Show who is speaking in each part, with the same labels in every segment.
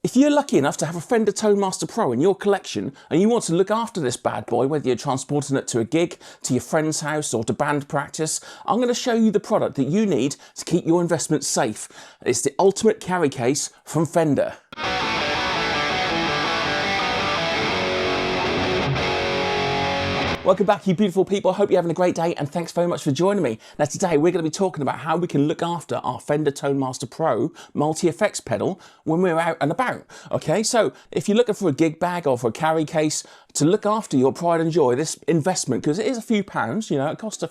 Speaker 1: If you're lucky enough to have a Fender Tonemaster Pro in your collection and you want to look after this bad boy, whether you're transporting it to a gig, to your friend's house or to band practice, I'm going to show you the product that you need to keep your investment safe. It's the ultimate carry case from Fender. Welcome back, you beautiful people. I hope you're having a great day and thanks very much for joining me. Now today we're going to be talking about how we can look after our Fender Tonemaster Pro multi-effects pedal when we're out and about. Okay, so if you're looking for a gig bag or for a carry case to look after your pride and joy, this investment, because it is a few pounds, you know, it costs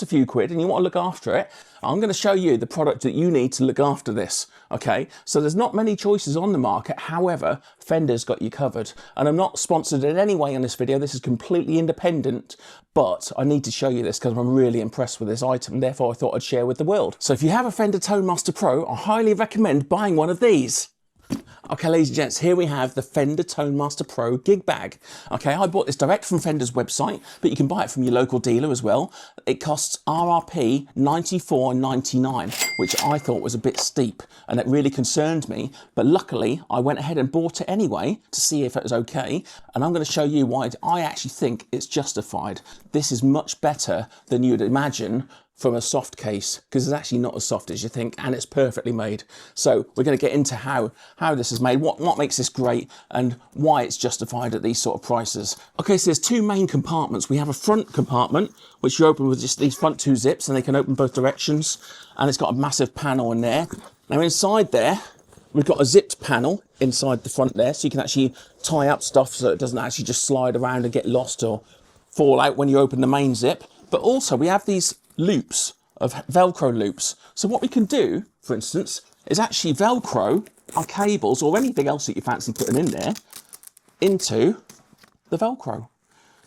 Speaker 1: a few quid and you want to look after it, I'm going to show you the product that you need to look after this. Okay, so there's not many choices on the market, however, Fender's got you covered. And I'm not sponsored in any way in this video, this is completely independent, but I need to show you this because I'm really impressed with this item, therefore I thought I'd share with the world. So if you have a Fender Tonemaster Pro, I highly recommend buying one of these. Okay, ladies and gents, here we have the Fender Tonemaster Pro gig bag. Okay, I bought this direct from Fender's website, but you can buy it from your local dealer as well. It costs RRP $94.99, which I thought was a bit steep, and it really concerned me. But luckily, I went ahead and bought it anyway to see if it was okay. And I'm going to show you why I actually think it's justified. This is much better than you'd imagine from a soft case, because it's actually not as soft as you think, and it's perfectly made. So we're going to get into how this is made, what makes this great, and why it's justified at these sort of prices. Okay, so there's two main compartments. We have a front compartment, which you open with just these front two zips, and they can open both directions, and it's got a massive panel in there. Now inside there, we've got a zipped panel inside the front there, so you can actually tie up stuff so it doesn't actually just slide around and get lost or fall out when you open the main zip. But also we have these loops of Velcro loops. So what we can do, for instance, is actually Velcro our cables or anything else that you fancy putting in there into the Velcro.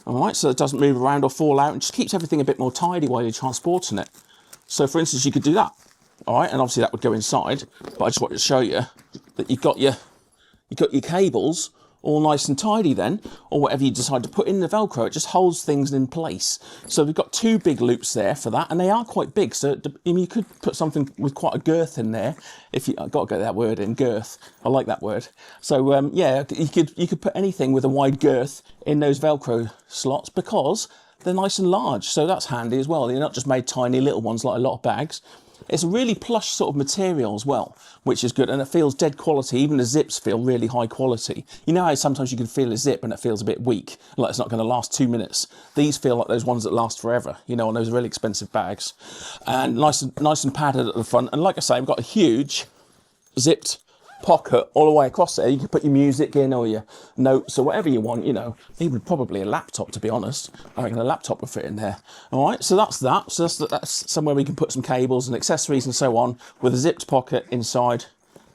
Speaker 1: All right, so it doesn't move around or fall out and just keeps everything a bit more tidy while you're transporting it. So for instance, you could do that. All right, and obviously that would go inside, but I just wanted to show you that you've got your cables all nice and tidy then, or whatever you decide to put in the Velcro, it just holds things in place. So we've got two big loops there for that, and they are quite big, so you could put something with quite a girth in there, if you, I've got to get that word in, girth, I like that word. So yeah, you could put anything with a wide girth in those Velcro slots, because they're nice and large, so that's handy as well. They're not just made tiny little ones like a lot of bags. It's a really plush sort of material as well, which is good, and it feels dead quality. Even the zips feel really high quality. You know how sometimes you can feel a zip and it feels a bit weak, like it's not going to last 2 minutes. These feel like those ones that last forever, you know, on those really expensive bags. And nice and padded at the front. And like I say, we've got a huge zipped pocket all the way across there. You can put your music in or your notes or whatever you want, you know, even probably a laptop, to be honest. I reckon a laptop would fit in there. All right, so that's that. So that's somewhere we can put some cables and accessories and so on, with a zipped pocket inside,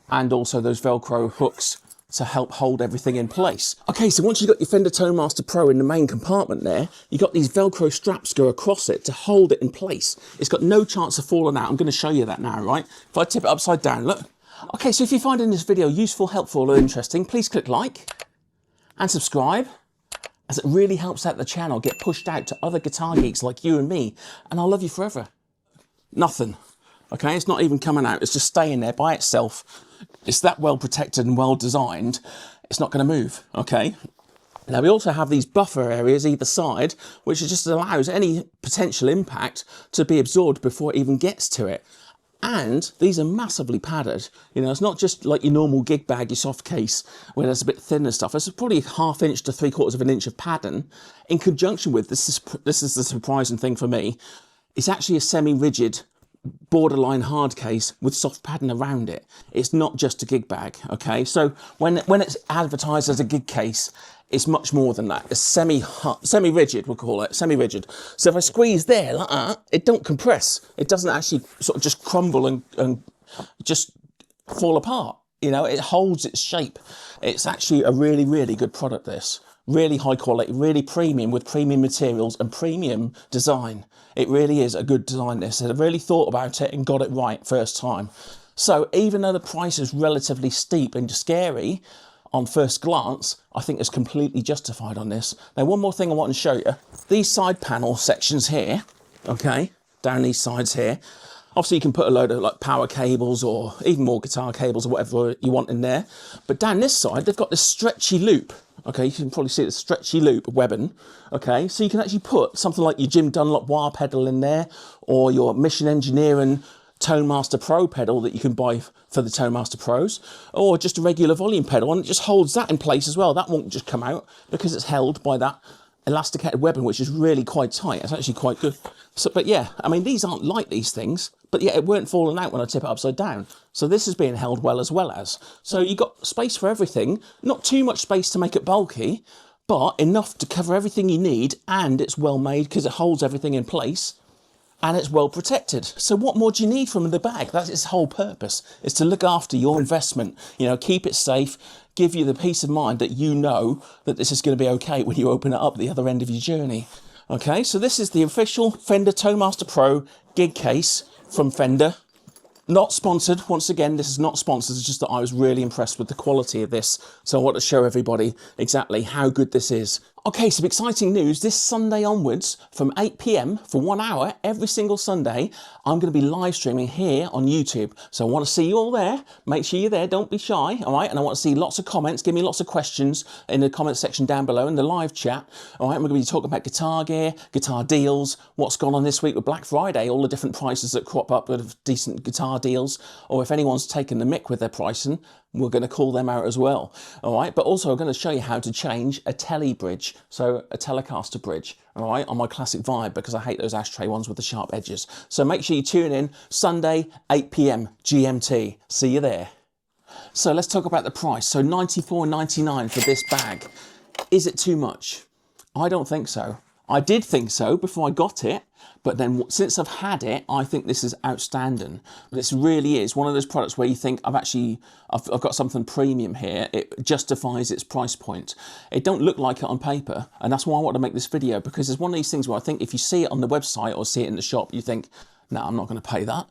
Speaker 1: and also those Velcro hooks to help hold everything in place. Okay, so once you've got your Fender Tonemaster Pro in the main compartment there, you've got these Velcro straps go across it to hold it in place. It's got no chance of falling out. I'm going to show you that now, right? If I tip it upside down, look. Okay, so if you're finding this video useful, helpful or interesting, please click like and subscribe, as it really helps out the channel get pushed out to other guitar geeks like you and me, and I'll love you forever. Nothing. Okay, it's not even coming out, it's just staying there by itself. It's that well protected and well designed, it's not going to move, okay? Now we also have these buffer areas either side, which just allows any potential impact to be absorbed before it even gets to it. And these are massively padded. You know, it's not just like your normal gig bag, your soft case, where there's a bit thinner stuff. It's probably 1/2 inch to 3/4 of an inch of padding. In conjunction with, this is the surprising thing for me, it's actually a semi-rigid, borderline hard case with soft padding around it. It's not just a gig bag, okay? So when it's advertised as a gig case, it's much more than that. It's semi-rigid, we'll call it, semi-rigid. So if I squeeze there like that, it don't compress. It doesn't actually sort of just crumble and just fall apart. You know, it holds its shape. It's actually a really, really good product, this. Really high quality, really premium, with premium materials and premium design. It really is a good design, this. I really thought about it and got it right first time. So even though the price is relatively steep and scary, on first glance, I think it's completely justified on this. Now, one more thing I want to show you. These side panel sections here, okay, down these sides here, Obviously you can put a load of like power cables or even more guitar cables or whatever you want in there. But down this side, they've got this stretchy loop. Okay, you can probably see the stretchy loop webbing. Okay, so you can actually put something like your Jim Dunlop wah pedal in there, or your Mission Engineering Tonemaster Pro pedal that you can buy for the Tonemaster Pros, or just a regular volume pedal, and it just holds that in place as well. That won't just come out because it's held by that elasticated webbing, which is really quite tight. It's actually quite good. So, but yeah, I mean, these aren't light, these things, but yeah, it weren't falling out when I tip it upside down. So this is being held well as well as. So you've got space for everything, not too much space to make it bulky, but enough to cover everything you need, and it's well made because it holds everything in place. And it's well protected. So what more do you need from the bag? That's its whole purpose, is to look after your investment. You know, keep it safe, give you the peace of mind that you know that this is going to be okay when you open it up at the other end of your journey. Okay, so this is the official Fender Tonemaster Pro gig case from Fender. Not sponsored. Once again, this is not sponsored. It's just that I was really impressed with the quality of this. So I want to show everybody exactly how good this is. Okay, some exciting news. This Sunday onwards, from 8 PM for 1 hour, every single Sunday, I'm going to be live streaming here on YouTube. So I want to see you all there. Make sure you're there. Don't be shy, all right? And I want to see lots of comments. Give me lots of questions in the comment section down below in the live chat. All right, we're going to be talking about guitar gear, guitar deals, what's gone on this week with Black Friday, all the different prices that crop up with decent guitar deals, or if anyone's taken the mick with their pricing, we're going to call them out as well. All right, but also I'm going to show you how to change a telly bridge, so a Telecaster bridge, all right, on my classic Vibe, because I hate those ashtray ones with the sharp edges. So make sure you tune in Sunday 8 PM GMT. See you there. So let's talk about the price. So $94.99 for this bag. Is it too much? I don't think so. I did think so before I got it, but then since I've had it, I think this is outstanding. This really is one of those products where you think I've got something premium here. It justifies its price point. It don't look like it on paper, and that's why I want to make this video, because it's one of these things where I think if you see it on the website or see it in the shop, you think, no, I'm not going to pay that.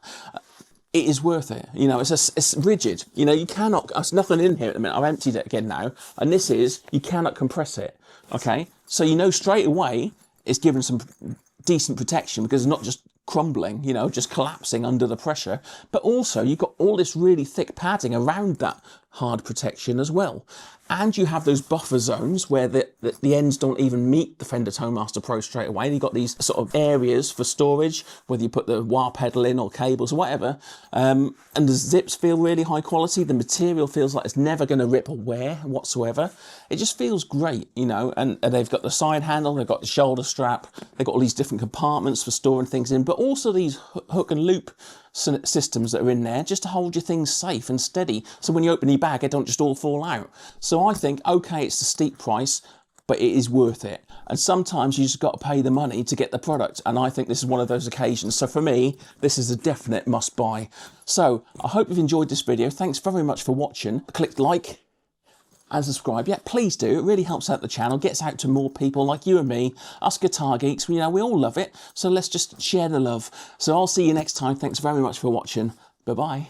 Speaker 1: It is worth it. You know, it's rigid. You know, you cannot, there's nothing in here at the minute. I've emptied it again now, and this is, you cannot compress it. Okay, so you know straight away it's given some decent protection because it's not just crumbling, you know, just collapsing under the pressure, but also you've got all this really thick padding around that hard protection as well. And you have those buffer zones where the ends don't even meet the Fender Tonemaster Pro straight away. You've got these sort of areas for storage, whether you put the wah pedal in or cables or whatever. And the zips feel really high quality. The material feels like it's never going to rip or wear whatsoever. It just feels great, you know, and they've got the side handle, they've got the shoulder strap, they've got all these different compartments for storing things in, but also these hook and loop systems that are in there just to hold your things safe and steady. So when you open your bag, it don't just all fall out. So I think, okay, it's a steep price, but it is worth it. And sometimes you just got to pay the money to get the product. And I think this is one of those occasions. So for me, this is a definite must buy. So I hope you've enjoyed this video. Thanks very much for watching. Click like and subscribe. Yeah, please do. It really helps out the channel, gets out to more people like you and me, us guitar geeks. You know, we all love it. So let's just share the love. So I'll see you next time. Thanks very much for watching. Bye-bye.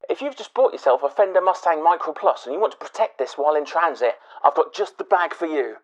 Speaker 1: If you've just bought yourself a Fender Mustang Micro Plus and you want to protect this while in transit, I've got just the bag for you.